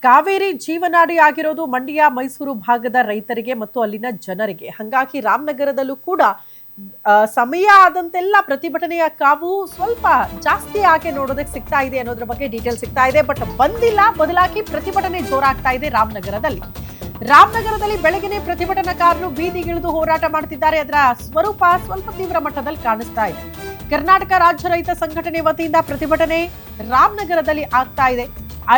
ಕಾವೇರಿ ಜೀವನಾಡಿ ಆಗಿರೋದು ಮಂಡ್ಯ ಮೈಸೂರು ಭಾಗದ ರೈತರಿಗೆ ಮತ್ತು ಅಲ್ಲಿನ ಜನರಿಗೆ. ಹಾಗಾಗಿ ರಾಮನಗರದಲ್ಲೂ ಕೂಡ ಸಮಯ ಆದಂತೆಲ್ಲ ಪ್ರತಿಭಟನೆಯ ಕಾವು ಸ್ವಲ್ಪ ಜಾಸ್ತಿ ಆಗಿ ನೋಡೋದಕ್ಕೆ ಸಿಗ್ತಾ ಇದೆ ಅನ್ನೋದ್ರ ಬಗ್ಗೆ ಡೀಟೇಲ್ ಸಿಗ್ತಾ ಇದೆ. ಬಟ್ ಬಂದಿಲ್ಲ, ಬದಲಾಗಿ ಪ್ರತಿಭಟನೆ ಜೋರಾಗ್ತಾ ಇದೆ ರಾಮನಗರದಲ್ಲಿ ಬೆಳಗಿನ ಪ್ರತಿಭಟನಾಕಾರರು ಬೀದಿಗಿಳಿದು ಹೋರಾಟ ಮಾಡ್ತಿದ್ದಾರೆ. ಅದರ ಸ್ವರೂಪ ಸ್ವಲ್ಪ ತೀವ್ರ ಮಟ್ಟದಲ್ಲಿ ಕಾಣಿಸ್ತಾ ಇದೆ. ಕರ್ನಾಟಕ ರಾಜ್ಯ ರೈತ ಸಂಘಟನೆ ವತಿಯಿಂದ ಪ್ರತಿಭಟನೆ ರಾಮನಗರದಲ್ಲಿ ಆಗ್ತಾ ಇದೆ.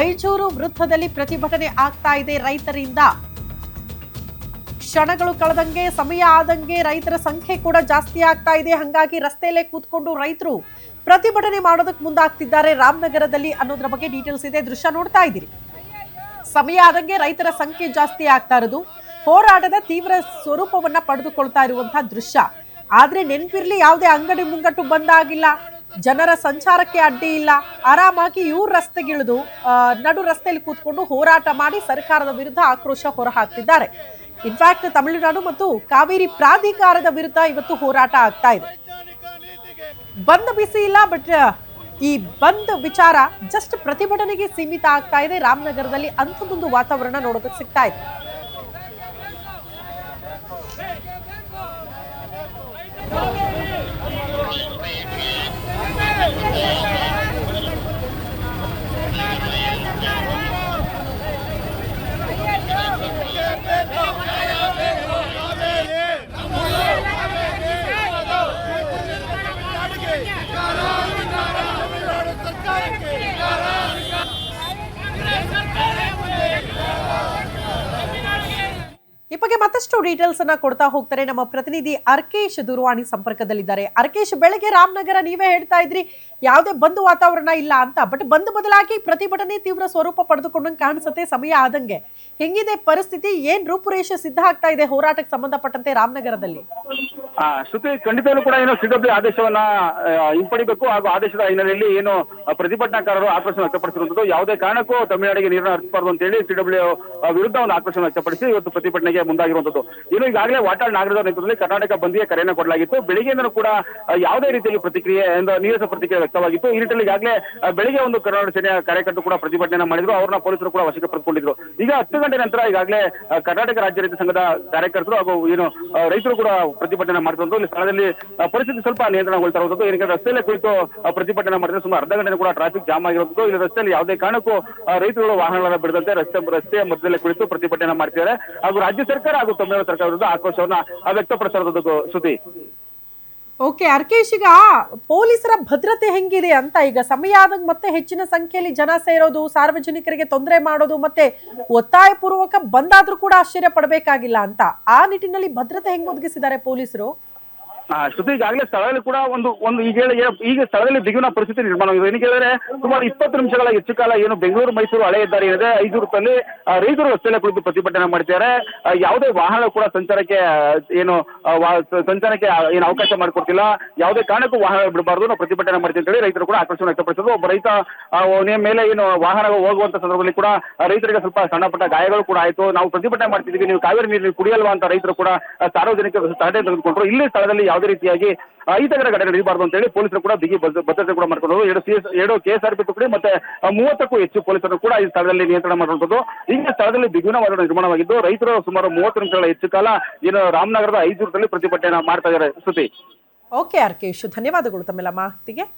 ಐಜೂರು ವೃತ್ತದಲ್ಲಿ ಪ್ರತಿಭಟನೆ ಆಗ್ತಾ ಇದೆ ರೈತರಿಂದ. ಕ್ಷಣಗಳು ಕಳೆದಂಗೆ, ಸಮಯ ಆದಂಗೆ ರೈತರ ಸಂಖ್ಯೆ ಕೂಡ ಜಾಸ್ತಿ ಆಗ್ತಾ ಇದೆ. ಹಾಗಾಗಿ ರಸ್ತೆಯಲ್ಲೇ ಕೂತ್ಕೊಂಡು ರೈತರು ಪ್ರತಿಭಟನೆ ಮಾಡೋದಕ್ಕೆ ಮುಂದಾಗ್ತಿದ್ದಾರೆ ರಾಮನಗರದಲ್ಲಿ ಅನ್ನೋದ್ರ ಬಗ್ಗೆ ಡೀಟೇಲ್ಸ್ ಇದೆ. ದೃಶ್ಯ ನೋಡ್ತಾ ಇದ್ದೀರಿ. ಸಮಯ ಆದಂಗೆ ರೈತರ ಸಂಖ್ಯೆ ಜಾಸ್ತಿ ಆಗ್ತಾ ಇರೋದು ಹೋರಾಟದ ತೀವ್ರ ಸ್ವರೂಪವನ್ನ ಪಡೆದುಕೊಳ್ತಾ ಇರುವಂತಹ ದೃಶ್ಯ. ಆದ್ರೆ ನೆನಪಿರ್ಲಿ, ಯಾವುದೇ ಅಂಗಡಿ ಮುಂಗಟ್ಟು ಬಂದಾಗಿಲ್ಲ, ಜನರ ಸಂಚಾರಕ್ಕೆ ಅಡ್ಡಿ ಇಲ್ಲ. ಆರಾಮಾಗಿ ಇವ್ರು ರಸ್ತೆಗಿಳಿದು ನಡು ರಸ್ತೆಯಲ್ಲಿ ಕೂತ್ಕೊಂಡು ಹೋರಾಟ ಮಾಡಿ ಸರ್ಕಾರದ ವಿರುದ್ಧ ಆಕ್ರೋಶ ಹೊರಹಾಕ್ತಿದ್ದಾರೆ. ಇನ್ಫ್ಯಾಕ್ಟ್ ತಮಿಳುನಾಡು ಮತ್ತು ಕಾವೇರಿ ಪ್ರಾಧಿಕಾರದ ವಿರುದ್ಧ ಇವತ್ತು ಹೋರಾಟ ಆಗ್ತಾ ಇದೆ. ಬಂದ್ ಬಿಸಿ ಇಲ್ಲ, ಬಟ್ ಈ ಬಂದ್ ವಿಚಾರ ಜಸ್ಟ್ ಪ್ರತಿಭಟನೆಗೆ ಸೀಮಿತ ಆಗ್ತಾ ಇದೆ. ರಾಮನಗರದಲ್ಲಿ ಅಂಥದ್ದೊಂದು ವಾತಾವರಣ ನೋಡೋದಕ್ಕೆ ಸಿಗ್ತಾ ಇದೆ. ಈ ಬಗ್ಗೆ ಮತ್ತಷ್ಟು ಡೀಟೇಲ್ಸ್ ಅನ್ನ ಕೊಡ್ತಾ ಹೋಗ್ತಾರೆ ನಮ್ಮ ಪ್ರತಿನಿಧಿ ಅರ್ಕೇಶ್ ದೂರವಾಣಿ ಸಂಪರ್ಕದಲ್ಲಿದ್ದಾರೆ. ಅರ್ಕೇಶ್, ಬೆಳಗ್ಗೆ ರಾಮನಗರ ನೀವೇ ಹೇಳ್ತಾ ಇದ್ರಿ ಯಾವುದೇ ಬಂದ್ ವಾತಾವರಣ ಇಲ್ಲ ಅಂತ, ಬಟ್ ಬಂದ್ ಬದಲಾಗಿ ಪ್ರತಿಭಟನೆ ತೀವ್ರ ಸ್ವರೂಪ ಪಡೆದುಕೊಂಡಂಗೆ ಕಾಣಿಸುತ್ತೆ ಸಮಯ ಆದಂಗೆ. ಹೆಂಗಿದೆ ಪರಿಸ್ಥಿತಿ? ಏನ್ ರೂಪುರೇಷೆ ಸಿದ್ಧ ಆಗ್ತಾ ಇದೆ ಹೋರಾಟಕ್ಕೆ ಸಂಬಂಧಪಟ್ಟಂತೆ ರಾಮನಗರದಲ್ಲಿ? ಶ್ರುತಿ, ಖಂಡಿತವೂ ಕೂಡ ಏನು ಸಿಡಬ್ಲ್ಯೂ ಆದೇಶವನ್ನ ಹಿಂಪಡಿಬೇಕು ಹಾಗೂ ಆದೇಶದ ಹಿನ್ನೆಲೆಯಲ್ಲಿ ಏನು ಪ್ರತಿಭಟನಾಕಾರರು ಆಕ್ರೋಶ ವ್ಯಕ್ತಪಡಿಸಿರುವಂತದ್ದು. ಯಾವುದೇ ಕಾರಣಕ್ಕೂ ತಮಿಳುನಾಡಿಗೆ ನೀರನ್ನು ಹರಿಸಬಾರದು ಅಂತ ಹೇಳಿ ಸಿಡಬ್ಲ್ಯೂ ವಿರುದ್ಧ ಒಂದು ಆಕ್ರೋಶ ವ್ಯಕ್ತಪಡಿಸಿ ಇವತ್ತು ಪ್ರತಿಭಟನೆಗೆ ಮುಂದಾಗಿರುವಂತದ್ದು. ಏನು ಈಗಾಗಲೇ ವಾಟಾಳ್ ನಾಗರಿಕರ ನೇತೃತ್ವದಲ್ಲಿ ಕರ್ನಾಟಕ ಬಂದ್ಗೆ ಕರೆಯನ್ನು ಕೊಡಲಾಗಿತ್ತು. ಬೆಳಿಗ್ಗೆಯಿಂದಲೂ ಕೂಡ ಯಾವುದೇ ರೀತಿಯಲ್ಲಿ ಪ್ರತಿಕ್ರಿಯೆ ನೀರಸ ಪ್ರತಿಕ್ರಿಯೆ ವ್ಯಕ್ತವಾಗಿತ್ತು. ಈ ನಿಟ್ಟಿನಲ್ಲಿ ಈಗಾಗಲೇ ಬೆಳಿಗ್ಗೆ ಒಂದು ಕರ್ನಾಟಕ ಸೇನೆಯ ಕಾರ್ಯಕರ್ತರು ಕೂಡ ಪ್ರತಿಭಟನೆ ಮಾಡಿದ್ರು. ಅವ್ರನ್ನ ಪೊಲೀಸರು ಕೂಡ ವಶಕ್ಕೆ ಪಡೆದುಕೊಂಡಿದ್ರು. ಈಗ 10 ಗಂಟೆ ನಂತರ ಈಗಾಗಲೇ ಕರ್ನಾಟಕ ರಾಜ್ಯ ರೈತ ಸಂಘದ ಕಾರ್ಯಕರ್ತರು ಹಾಗೂ ಏನು ರೈತರು ಕೂಡ ಪ್ರತಿಭಟನೆ ಮಾಡ್ತಿರೋದು. ಇಲ್ಲಿ ಸ್ಥಳದಲ್ಲಿ ಪರಿಸ್ಥಿತಿ ಸ್ವಲ್ಪ ನಿಯಂತ್ರಣಗೊಳ್ತಾ ಇರುವಂತದ್ದು. ಏನಕ್ಕೆ ರಸ್ತೆಯಲ್ಲೇ ಕುಳಿತು ಪ್ರತಿಭಟನೆ ಮಾಡಿದ್ರೆ ಸುಮಾರು ಅರ್ಧ ಗಂಟೆ ಕೂಡ ಟ್ರಾಫಿಕ್ ಜಾಮ್ ಆಗಿರುವಂತದ್ದು. ಇಲ್ಲಿ ರಸ್ತೆಯಲ್ಲಿ ಯಾವುದೇ ಕಾರಣಕ್ಕೂ ರೈತರುಗಳು ವಾಹನಗಳನ್ನು ಬಿಡದಂತೆ ರಸ್ತೆಯ ಮಧ್ಯದಲ್ಲೇ ಕುಳಿತು ಪ್ರತಿಭಟನೆ ಮಾಡ್ತಿದ್ದಾರೆ. ಹಾಗೂ ರಾಜ್ಯ ಸರ್ಕಾರ ಹಾಗೂ ತಮಿಳುನಾಡು ಸರ್ಕಾರ ವಿರುದ್ಧ ಆಕ್ರೋಶವನ್ನ ವ್ಯಕ್ತಪಡಿಸಿರುವಂತದ್ದು. ಶ್ರುತಿ, ಓಕೆ ಅರ್ಕೇಶ್, ಈಗ ಪೊಲೀಸರ ಭದ್ರತೆ ಹೆಂಗಿದೆ ಅಂತ, ಈಗ ಸಮಯ ಆದಂಗೆ ಮತ್ತೆ ಹೆಚ್ಚಿನ ಸಂಖ್ಯೆಯಲ್ಲಿ ಜನ ಸೇರೋದು, ಸಾರ್ವಜನಿಕರಿಗೆ ತೊಂದರೆ ಮಾಡೋದು, ಮತ್ತೆ ಒತ್ತಾಯ ಪೂರ್ವಕ ಬಂದಾದ್ರೂ ಕೂಡ ಆಶ್ಚರ್ಯ ಪಡಬೇಕಾಗಿಲ್ಲ ಅಂತ, ಆ ನಿಟ್ಟಿನಲ್ಲಿ ಭದ್ರತೆ ಹೆಂಗ್ ಒದಗಿಸಿದ್ದಾರೆ ಪೊಲೀಸರು? ಶ್ರುತಿ, ಈಗಾಗಲೇ ಸ್ಥಳದಲ್ಲಿ ಕೂಡ ಒಂದು ಈಗ ಸ್ಥಳದಲ್ಲಿ ಬಿಗುವಿನ ಪರಿಸ್ಥಿತಿ ನಿರ್ಮಾಣವಾಗಿದೆ. ಏನಕ್ಕೆ ಹೇಳಿದ್ರೆ ಸುಮಾರು 20 ನಿಮಿಷಗಳ ಹೆಚ್ಚು ಕಾಲ ಏನು ಬೆಂಗಳೂರು ಮೈಸೂರು ಹಳೆ ಹೆದ್ದಾರಿ ಏನಿದೆ ಐಜೂರಲ್ಲಿ ರೈತರು ರಸ್ತೆಯಲ್ಲೇ ಕುಳಿತು ಪ್ರತಿಭಟನೆ ಮಾಡ್ತಿದ್ದಾರೆ. ಯಾವುದೇ ವಾಹನ ಕೂಡ ಸಂಚಾರಕ್ಕೆ ಏನು ಅವಕಾಶ ಮಾಡಿಕೊಡ್ತಿಲ್ಲ. ಯಾವುದೇ ಕಾರಣಕ್ಕೂ ವಾಹನ ಬಿಡಬಾರ್ದು, ನಾವು ಪ್ರತಿಭಟನೆ ಮಾಡ್ತೀವಿ ಅಂತ ಹೇಳಿ ರೈತರು ಕೂಡ ಆಕ್ರೋಶ ವ್ಯಕ್ತಪಡಿಸಿದ್ರು. ಒಬ್ಬ ರೈತ ಮೇಲೆ ಏನು ವಾಹನ ಹೋಗುವಂತ ಸಂದರ್ಭದಲ್ಲಿ ಕೂಡ ರೈತರಿಗೆ ಸ್ವಲ್ಪ ಸಣ್ಣ ಪುಟ್ಟ ಗಾಯಗಳು ಕೂಡ ಆಯಿತು. ನಾವು ಪ್ರತಿಭಟನೆ ಮಾಡ್ತಿದ್ದೀವಿ, ನೀವು ಕಾವೇರಿ ನೀರು ಕುಡಿಯಲ್ವಾ ಅಂತ ರೈತರು ಕೂಡ ಸಾರ್ವಜನಿಕರು ತಡೆ ತೆಗೆದುಕೊಂಡ್ರು. ಇಲ್ಲಿ ಸ್ಥಳದಲ್ಲಿ ಯಾವುದೇ ರೀತಿಯಾಗಿ ಅಹಿತಕರ ಘಟನೆ ನಡೆಯಬಾರದು ಅಂತ ಹೇಳಿ ಪೊಲೀಸರು ಕೂಡ ಬಿಗಿ ಭದ್ರತೆ ಕೂಡ ಮಾಡ್ಕೊಂಡು 2 KSRP ತುಕಡಿ ಮತ್ತೆ 30ಕ್ಕೂ ಹೆಚ್ಚು ಪೊಲೀಸರು ಕೂಡ ಈ ಸ್ಥಳದಲ್ಲಿ ನಿಯಂತ್ರಣ ಮಾಡುವಂಥದ್ದು. ಈಗ ಸ್ಥಳದಲ್ಲಿ ಬಿಗುವಿನ ವಾತಾವರಣ ನಿರ್ಮಾಣವಾಗಿದ್ದು ರೈತರು ಸುಮಾರು 30 ನಿಮಿಷಗಳ ಹೆಚ್ಚು ಕಾಲ ಏನು ರಾಮನಗರದ ಐಜೂರದಲ್ಲಿ ಪ್ರತಿಭಟನೆ ಮಾಡ್ತಾ ಇದ್ದಾರೆ. ಶ್ರುತಿ, ಓಕೆ ಅರ್ಕೇಶ್, ಧನ್ಯವಾದಗಳು ತಮ್ಮೆಲ್ಲ ಮಾಹಿತಿಗೆ.